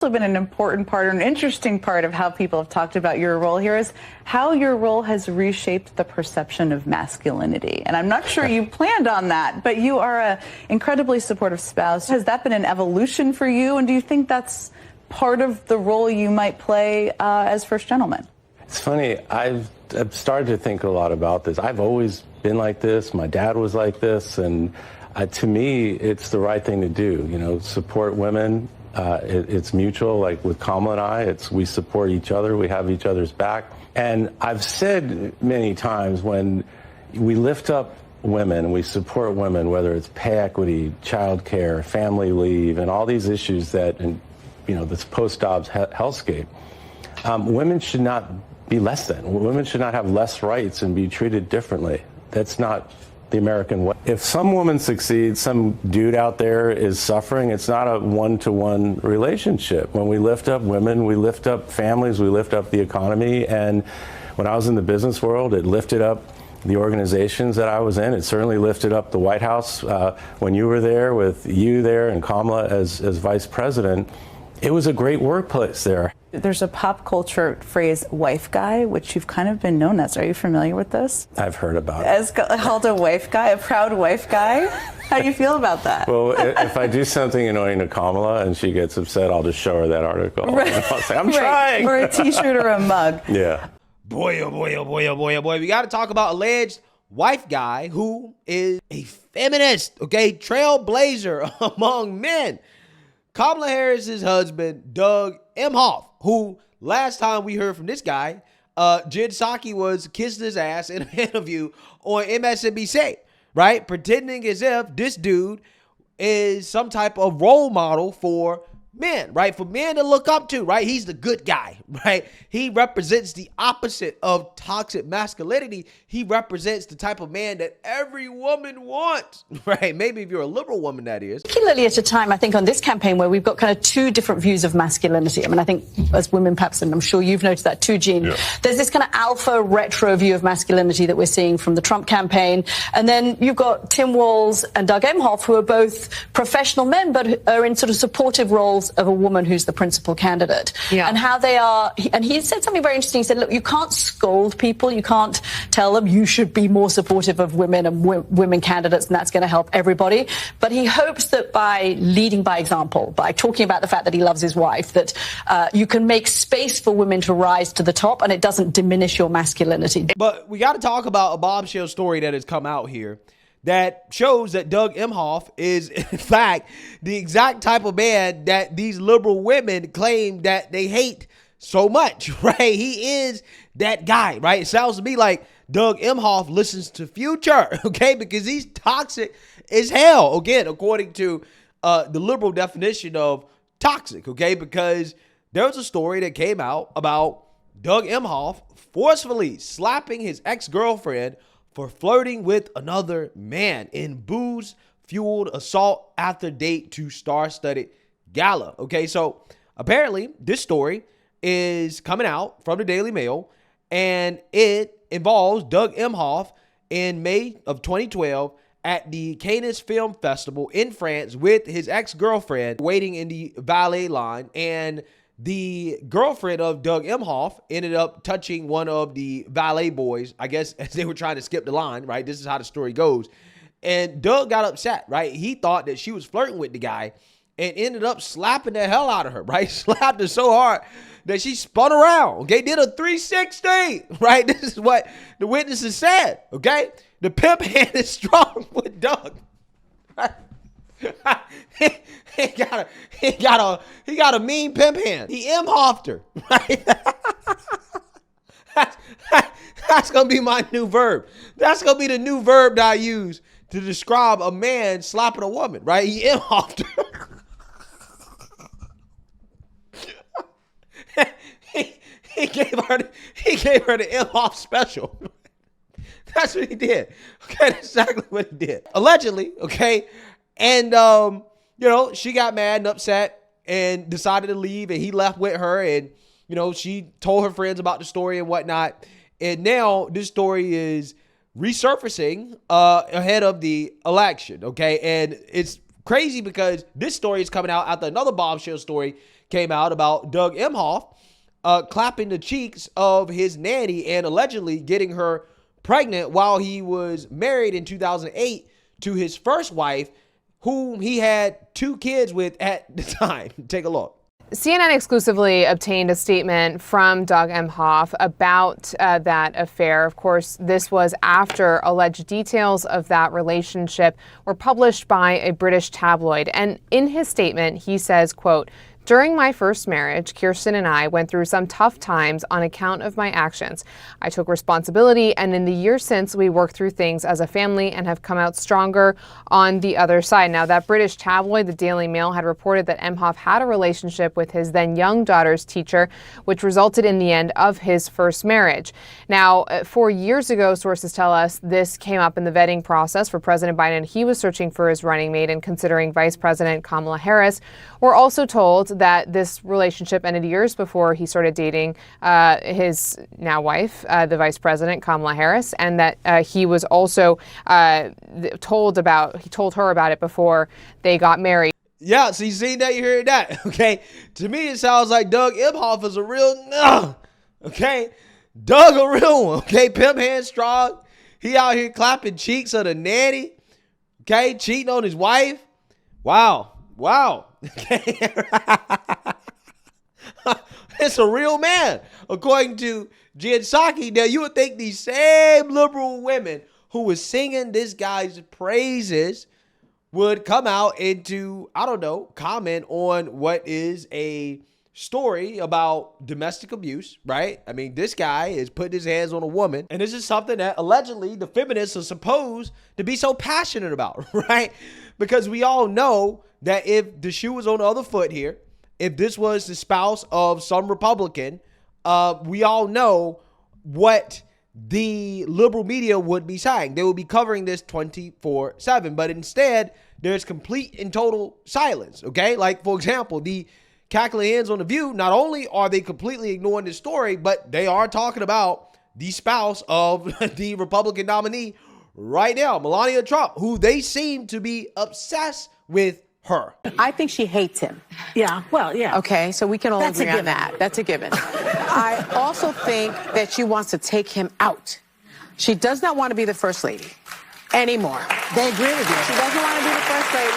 Also been an important part or an interesting part of how people have talked about your role here is how your role has reshaped the perception of masculinity. And I'm not sure you planned on that, but you are an incredibly supportive spouse. Has that been an evolution for you? And do you think that's part of the role you might play as first gentleman? It's funny. I've started to think a lot about this. I've always been like this. My dad was like this. And to me, it's the right thing to do. You know, support women. It's mutual, like with Kamala and I, we support each other, we have each other's back. And I've said many times when we lift up women, we support women, whether it's pay equity, child care, family leave, and all these issues that, this post-Dobbs hellscape, women should not be less than. Women should not have less rights and be treated differently. That's not the American way. If some woman succeeds, some dude out there is suffering, it's not a one-to-one relationship. When we lift up women, we lift up families, we lift up the economy. And when I was in the business world, it lifted up the organizations that I was in. It certainly lifted up the White House when you were there, with you there and Kamala as vice president. It was a great workplace there. There's a pop culture phrase, wife guy, which you've kind of been known as. Are you familiar with this? I've heard about it. As called a wife guy, a proud wife guy? How do you feel about that? Well, if I do something annoying to Kamala and she gets upset, I'll just show her that article. Right. And I'll say, I'm trying. Or a t-shirt or a mug. Yeah. Boy, oh boy, oh boy, oh boy, oh boy. We got to talk about alleged wife guy who is a feminist, okay? Trailblazer among men. Kamala Harris's husband, Doug Emhoff, who last time we heard from this guy, Jen Psaki was kissing his ass in an interview on MSNBC, right? Pretending as if this dude is some type of role model for men, right? For men to look up to, right? He's the good guy, right? He represents the opposite of toxic masculinity. He represents the type of man that every woman wants, right? Maybe if you're a liberal woman, that is. Particularly at a time, I think, on this campaign where we've got kind of two different views of masculinity. I mean, I think as women, perhaps, and I'm sure you've noticed that too, Gene, there's this kind of alpha retro view of masculinity that we're seeing from the Trump campaign. And then you've got Tim Walz and Doug Emhoff, who are both professional men, but are in sort of supportive roles of a woman who's the principal candidate. And how they are, and he said something very interesting. He said, look, you can't scold people. You can't tell them you should be more supportive of women and women candidates, and that's going to help everybody. But he hopes that by leading by example, by talking about the fact that he loves his wife, that you can make space for women to rise to the top, and it doesn't diminish your masculinity. But we got to talk about a bombshell story that has come out here that shows that Doug Emhoff is, in fact, the exact type of man that these liberal women claim that they hate so much, right? He is that guy, right? It sounds to me like Doug Emhoff listens to Future, okay? Because he's toxic as hell, again, according to the liberal definition of toxic, okay? Because there was a story that came out about Doug Emhoff forcefully slapping his ex-girlfriend for flirting with another man in booze-fueled assault after date to star-studded gala. Okay, so apparently this story is coming out from the Daily Mail, and it involves Doug Emhoff in May of 2012 at the Cannes Film Festival in France with his ex-girlfriend waiting in the valet line, and the girlfriend of Doug Emhoff ended up touching one of the valet boys, I guess, as they were trying to skip the line, right? This is how the story goes. And Doug got upset, right? He thought that she was flirting with the guy and ended up slapping the hell out of her, right? Slapped her so hard that she spun around, okay? Did a 360, right? This is what the witnesses said, okay? The pimp hand is strong with Doug, right? he got a mean pimp hand. He Emhoffed her, right? That's gonna be my new verb. That's gonna be the new verb that I use to describe a man slapping a woman, right? He Emhoffed her. he gave her the Emhoff special. That's what he did. Okay, that's exactly what he did. Allegedly, okay. And, she got mad and upset and decided to leave, and he left with her, and, she told her friends about the story and whatnot. And now this story is resurfacing ahead of the election, okay? And it's crazy because this story is coming out after another bombshell story came out about Doug Emhoff clapping the cheeks of his nanny and allegedly getting her pregnant while he was married in 2008 to his first wife, whom he had 2 kids with at the time. Take a look. CNN exclusively obtained a statement from Doug Emhoff about that affair. Of course, this was after alleged details of that relationship were published by a British tabloid. And in his statement, he says, quote, "During my first marriage, Kirsten and I went through some tough times on account of my actions. I took responsibility, and in the years since, we worked through things as a family and have come out stronger on the other side." Now, that British tabloid, the Daily Mail, had reported that Emhoff had a relationship with his then young daughter's teacher, which resulted in the end of his first marriage. Now, 4 years ago, sources tell us this came up in the vetting process for President Biden. He was searching for his running mate and considering Vice President Kamala Harris. We're also told that this relationship ended years before he started dating his now wife, the Vice President Kamala Harris, and that he was also told her about it before they got married. Yeah, so you seen that, you heard that, okay? To me, it sounds like Doug Emhoff is a real, okay? Doug a real one, okay? Pimp hand strong. He out here clapping cheeks of the nanny, okay? Cheating on his wife. Wow. Okay. It's a real man, according to Jen Psaki. Now, you would think these same liberal women who was singing this guy's praises would come out and to, I don't know, comment on what is a story about domestic abuse, right? I mean, this guy is putting his hands on a woman, and this is something that allegedly the feminists are supposed to be so passionate about, right? Because we all know that if the shoe was on the other foot here, if this was the spouse of some Republican, we all know what the liberal media would be saying. They would be covering this 24/7, but instead there's complete and total silence. Okay. Like, for example, the cackling hens on The View, not only are they completely ignoring the story, but they are talking about the spouse of the Republican nominee right now, Melania Trump, who they seem to be obsessed with her. I think she hates him. Yeah, well, yeah. Okay, so we can all That's a agree on given. that. That's a given. I also think that she wants to take him out. She does not want to be the first lady anymore. They agree with She you. doesn't want to be the first lady.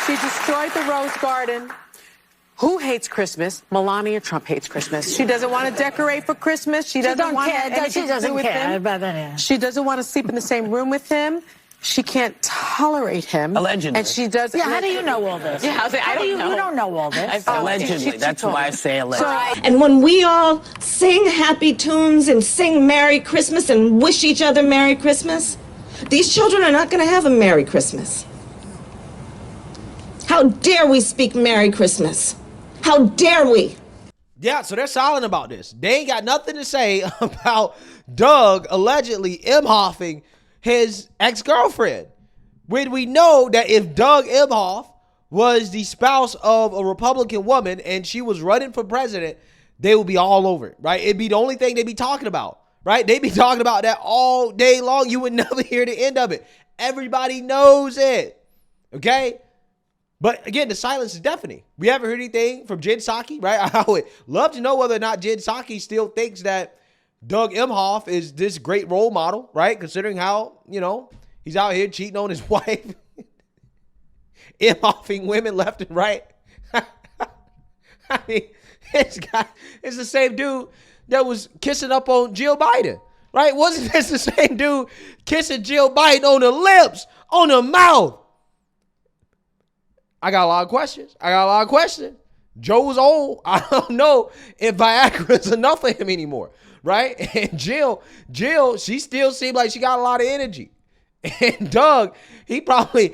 She destroyed the Rose Garden. Who hates Christmas? Melania Trump hates Christmas. She doesn't want to decorate for Christmas. She doesn't want care. anything She to doesn't do with care him. about that. She doesn't want to sleep in the same room with him. She can't tolerate him. Allegedly. And she does. Yeah, how do you know all this? Yeah, I don't know. You don't know all this. Allegedly. That's why I say allegedly. And when we all sing happy tunes and sing Merry Christmas and wish each other Merry Christmas, these children are not going to have a Merry Christmas. How dare we speak Merry Christmas? How dare we? Yeah, so they're silent about this. They ain't got nothing to say about Doug allegedly Emhoffing his ex-girlfriend. When we know that if Doug Emhoff was the spouse of a Republican woman and she was running for president, they would be all over it, right? It'd be the only thing they'd be talking about, right? They'd be talking about that all day long. You would never hear the end of it. Everybody knows it, okay? But again, the silence is deafening. We haven't heard anything from Jen Psaki, right? I would love to know whether or not Jen Psaki still thinks that Doug Emhoff is this great role model, right? Considering how, he's out here cheating on his wife, Emhoffing women left and right. I mean, this guy is the same dude that was kissing up on Jill Biden, right? Wasn't this the same dude kissing Jill Biden on the lips, on the mouth? I got a lot of questions. Joe was old. I don't know if Viagra is enough for him anymore, right? And Jill, she still seemed like she got a lot of energy. And Doug, he probably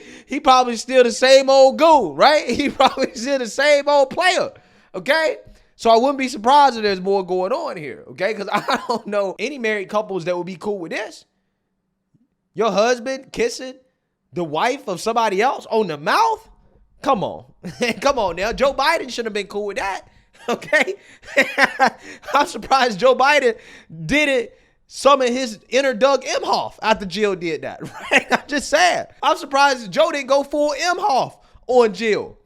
still the same old ghoul, right? He probably still the same old player, okay? So I wouldn't be surprised if there's more going on here, okay? Because I don't know any married couples that would be cool with this. Your husband kissing the wife of somebody else on the mouth? Come on. Come on now. Joe Biden should have been cool with that. Okay. I'm surprised Joe Biden didn't summon his inner Doug Emhoff after Jill did that. Right? I'm just saying. I'm surprised Joe didn't go full Emhoff on Jill.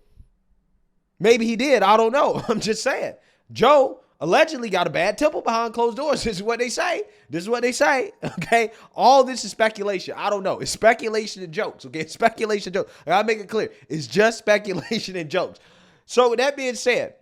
Maybe he did. I don't know. I'm just saying. Joe allegedly got a bad temple behind closed doors. This is what they say. Okay. All this is speculation. I don't know. It's speculation and jokes. Okay. It's speculation and jokes. I gotta make it clear. It's just speculation and jokes. So with that being said,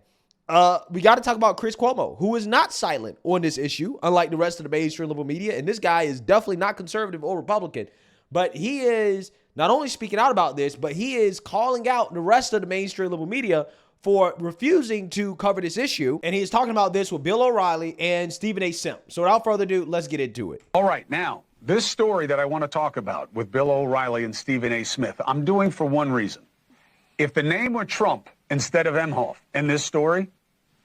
we got to talk about Chris Cuomo, who is not silent on this issue, unlike the rest of the mainstream liberal media. And this guy is definitely not conservative or Republican, but he is not only speaking out about this, but he is calling out the rest of the mainstream liberal media for refusing to cover this issue. And he is talking about this with Bill O'Reilly and Stephen A. Smith. So without further ado, let's get into it. All right. Now, this story that I want to talk about with Bill O'Reilly and Stephen A. Smith, I'm doing for one reason. If the name were Trump instead of Emhoff in this story,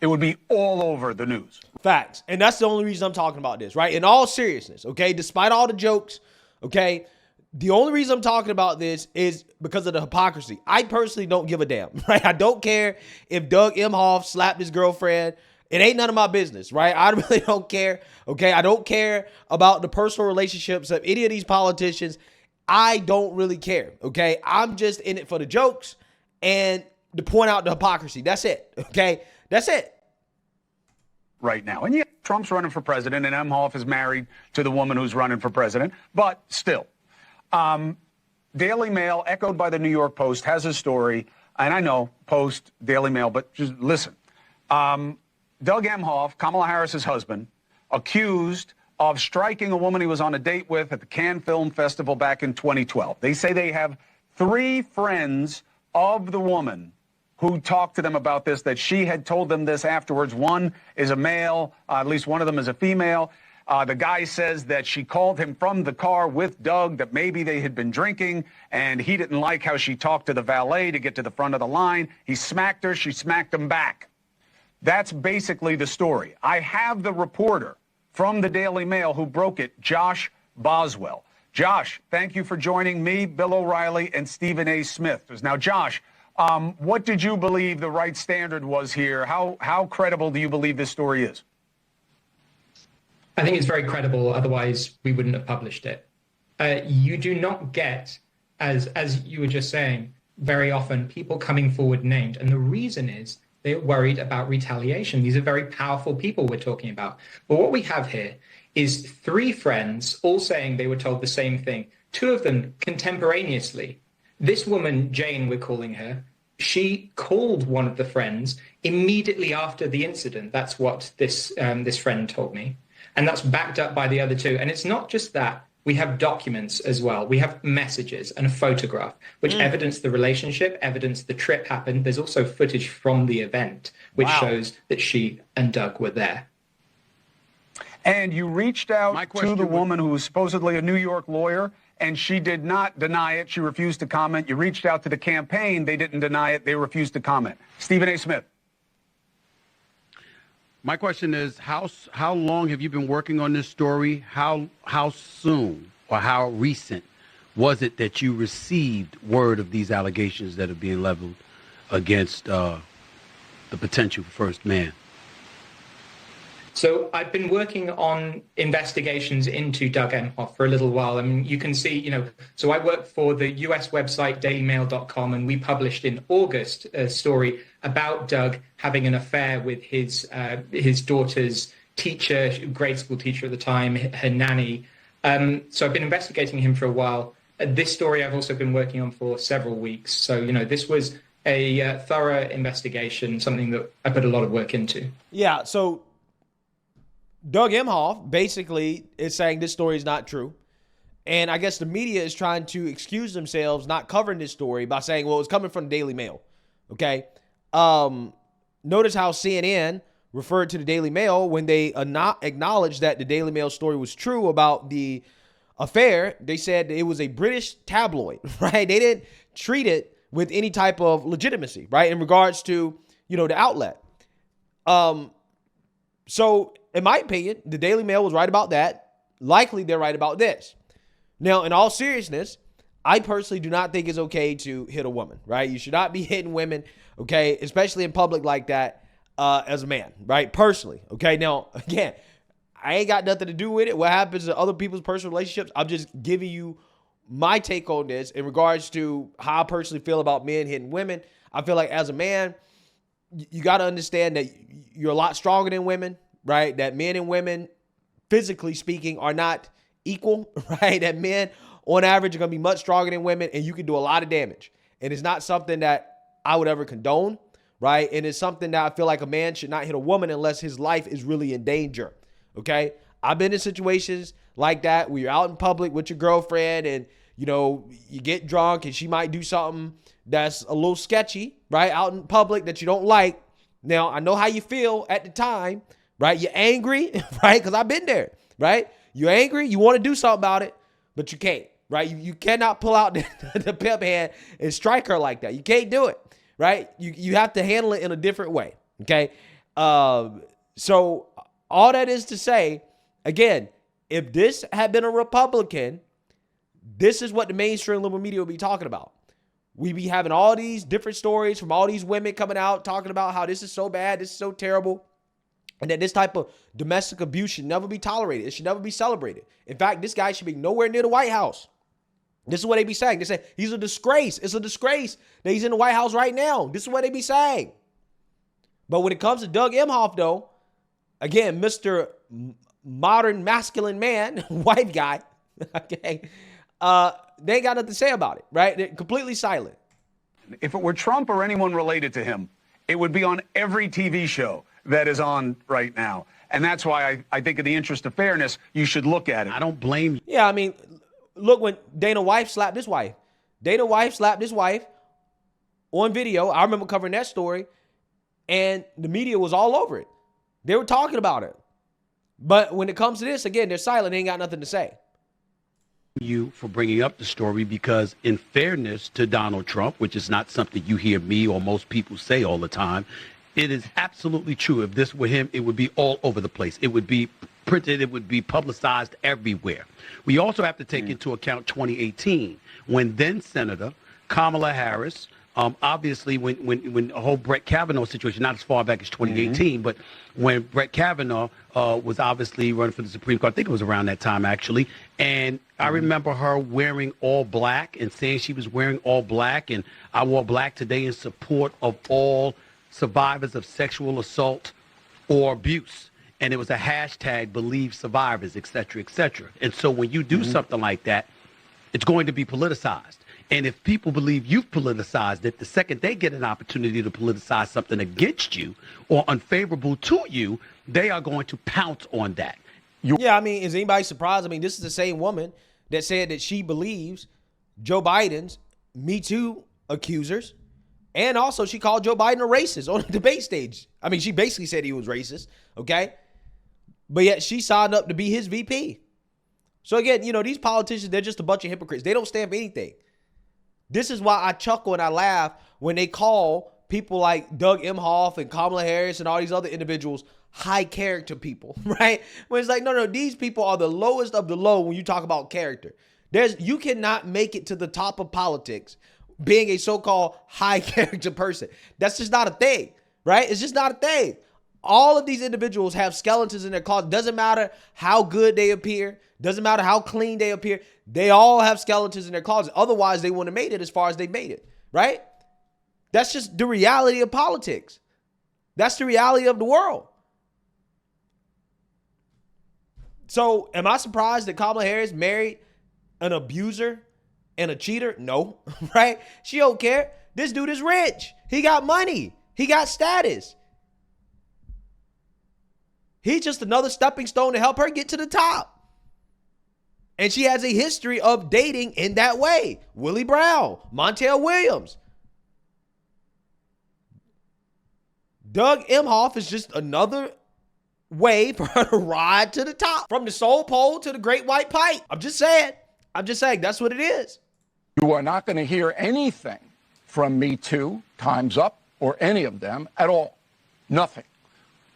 it would be all over the news. Facts. And that's the only reason I'm talking about this, right? In all seriousness, okay? Despite all the jokes, okay? The only reason I'm talking about this is because of the hypocrisy. I personally don't give a damn, right? I don't care if Doug Emhoff slapped his girlfriend. It ain't none of my business, right? I really don't care, okay? I don't care about the personal relationships of any of these politicians. I don't really care, okay? I'm just in it for the jokes and to point out the hypocrisy. That's it, okay? That's it. Right now. And yeah, Trump's running for president and Emhoff is married to the woman who's running for president. But still, Daily Mail, echoed by the New York Post, has a story. And I know, Post, Daily Mail, but just listen. Doug Emhoff, Kamala Harris's husband, accused of striking a woman he was on a date with at the Cannes Film Festival back in 2012. They say they have 3 friends of the woman who talked to them about this, that she had told them this afterwards. One is a male, at least one of them is a female. The guy says that she called him from the car with Doug, that maybe they had been drinking, and he didn't like how she talked to the valet to get to the front of the line. He smacked her, she smacked him back. That's basically the story. I have the reporter from the Daily Mail who broke it, Josh Boswell. Josh, thank you for joining me, Bill O'Reilly, and Stephen A. Smith. Now, Josh, what did you believe the right standard was here? How credible do you believe this story is? I think it's very credible. Otherwise, we wouldn't have published it. You do not get, as you were just saying, very often people coming forward named. And the reason is they're worried about retaliation. These are very powerful people we're talking about. But what we have here is 3 friends all saying they were told the same thing. 2 of them contemporaneously. This woman, Jane, we're calling her, she called one of the friends immediately after the incident. That's what this friend told me. And that's backed up by the other 2. And it's not just that. We have documents as well. We have messages and a photograph, which evidence the relationship, evidence the trip happened. There's also footage from the event, which shows that she and Doug were there. And you reached out to the woman who was supposedly a New York lawyer, and she did not deny it. She refused to comment. You reached out to the campaign. They didn't deny it. They refused to comment. Stephen A. Smith. My question is, how long have you been working on this story? How soon or how recent was it that you received word of these allegations that are being leveled against the potential first man? So I've been working on investigations into Doug Emhoff for a little while. I mean, you can see, so I work for the US website dailymail.com, and we published in August a story about Doug having an affair with his daughter's teacher, grade school teacher at the time, her nanny. So I've been investigating him for a while. This story I've also been working on for several weeks. So, this was a thorough investigation, something that I put a lot of work into. Yeah, so Doug Emhoff basically is saying this story is not true. And I guess the media is trying to excuse themselves not covering this story by saying, well, it's coming from the Daily Mail. Okay. Notice how CNN referred to the Daily Mail when they acknowledged that the Daily Mail story was true about the affair. They said it was a British tabloid, right? They didn't treat it with any type of legitimacy, right? In regards to, the outlet. So in my opinion, the Daily Mail was right about that. Likely they're right about this. Now, in all seriousness, I personally do not think it's okay to hit a woman, right? You should not be hitting women, okay, especially in public like that as a man, right? Personally, okay? Now, again, I ain't got nothing to do with it. What happens to other people's personal relationships, I'm just giving you my take on this in regards to how I personally feel about men hitting women. I feel like as a man, you got to understand that you're a lot stronger than women, right? That men and women, physically speaking, are not equal, right? That men, on average, are going to be much stronger than women, and you can do a lot of damage. And it's not something that I would ever condone, right? And it's something that I feel like a man should not hit a woman unless his life is really in danger, okay? I've been in situations like that where you're out in public with your girlfriend and, you know, you get drunk and she might do something that's a little sketchy, right? Out in public that you don't like. Now, I know how you feel at the time, right? You're angry, right? Because I've been there, right? You're angry. You want to do something about it, but you can't, right? You cannot pull out the pimp hand and strike her like that. You can't do it, right? You have to handle it in a different way, okay? So all that is to say, again, if this had been a Republican, this is what the mainstream liberal media would be talking about. We be having all these different stories from all these women coming out talking about how this is so bad, this is so terrible, and that this type of domestic abuse should never be tolerated. It should never be celebrated. In fact, this guy should be nowhere near the White House. This is what they be saying. They say he's a disgrace. It's a disgrace that he's in the White House right now. This is what they be saying. But when it comes to Doug Emhoff, though, again, Mr. Modern masculine man, white guy, okay, they ain't got nothing to say about it, right? They're completely silent. If it were Trump or anyone related to him, it would be on every TV show that is on right now. And that's why I think in the interest of fairness, you should look at it. I don't blame you. Yeah, I mean, look when Dana wife slapped his wife. Dana wife slapped his wife on video. I remember covering that story, and the media was all over it. They were talking about it. But when it comes to this, again, they're silent. They ain't got nothing to say. You for bringing up the story, because in fairness to Donald Trump, which is not something you hear me or most people say all the time, it is absolutely true. If this were him, it would be all over the place. It would be printed. It would be publicized everywhere. We also have to take into account 2018, when then Senator Kamala Harris, obviously when the whole Brett Kavanaugh situation, not as far back as 2018, but when Brett Kavanaugh was obviously running for the Supreme Court, I think it was around that time actually, and I remember her wearing all black and saying she was wearing all black, and I wore black today in support of all survivors of sexual assault or abuse. And it was a hashtag, believe survivors, et cetera, et cetera. And so when you do something like that, it's going to be politicized. And if people believe you've politicized it, the second they get an opportunity to politicize something against you or unfavorable to you, they are going to pounce on that. Yeah, I mean, is anybody surprised? I mean, this is the same woman that said that she believes Joe Biden's Me Too accusers. And also she called Joe Biden a racist on the debate stage. I mean, she basically said he was racist, okay? But yet she signed up to be his VP. So again, you know, these politicians, they're just a bunch of hypocrites. They don't stand for anything. This is why I chuckle and I laugh when they call people like Doug Emhoff and Kamala Harris and all these other individuals high character people, right? When it's like, no, these people are the lowest of the low when you talk about character. You cannot make it to the top of politics being a so-called high character person. That's just not a thing, right? It's just not a thing. All of these individuals have skeletons in their closet. Doesn't matter how good they appear. Doesn't matter how clean they appear. They all have skeletons in their closet. Otherwise, they wouldn't have made it as far as they made it, right? That's just the reality of politics. That's the reality of the world. So am I surprised that Kamala Harris married an abuser and a cheater? No, right? She don't care. This dude is rich. He got money. He got status. He's just another stepping stone to help her get to the top. And she has a history of dating in that way. Willie Brown, Montel Williams. Doug Emhoff is just another way for her to ride to the top. From the soul pole to the great white pipe. I'm just saying. That's what it is. You are not going to hear anything from Me Too, Time's Up, or any of them at all. Nothing.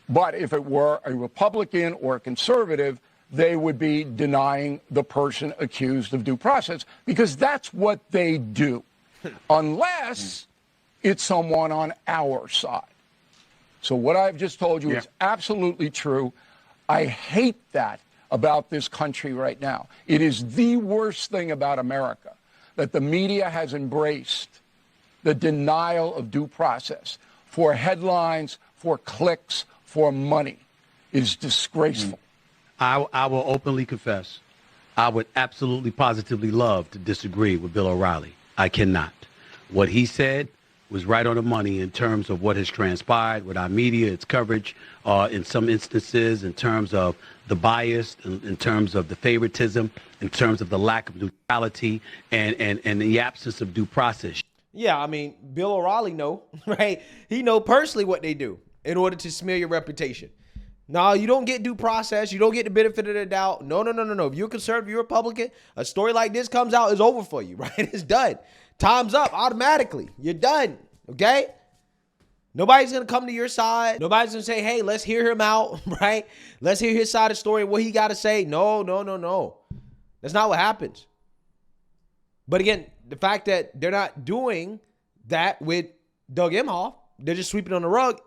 But if it were a Republican or a conservative, they would be denying the person accused of due process, because that's what they do, unless it's someone on our side. So what I've just told you is absolutely true. I hate that about this country right now. It is the worst thing about America, that the media has embraced the denial of due process for headlines, for clicks, for money is disgraceful. I will openly confess, I would absolutely positively love to disagree with Bill O'Reilly. I cannot. What he said was right on the money in terms of what has transpired with our media, its coverage, in some instances, in terms of the bias, in terms of the favoritism, in terms of the lack of neutrality, and the absence of due process. Yeah, I mean, Bill O'Reilly know, right? He know personally what they do in order to smear your reputation. No, you don't get due process. You don't get the benefit of the doubt. No. If you're conservative, you're Republican, a story like this comes out, it's over for you, right? It's done. Time's up automatically. You're done, okay? Nobody's going to come to your side. Nobody's going to say, hey, let's hear him out, right? Let's hear his side of the story, what he got to say. No. That's not what happens. But again, the fact that they're not doing that with Doug Emhoff, they're just sweeping on the rug.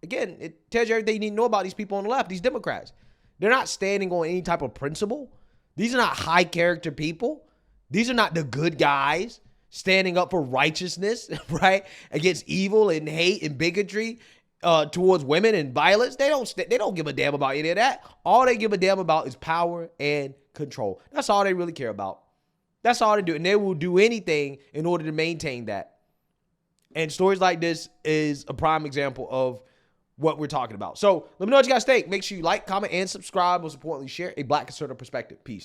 Again, it tells you everything you need to know about these people on the left, these Democrats. They're not standing on any type of principle. These are not high character people. These are not the good guys standing up for righteousness, right? Against evil and hate and bigotry towards women and violence. They don't give a damn about any of that. All they give a damn about is power and control. That's all they really care about. That's all they do. And they will do anything in order to maintain that. And stories like this is a prime example of what we're talking about. So let me know what you guys think. Make sure you like, comment, and subscribe. Most importantly, share a Black conservative perspective. Peace.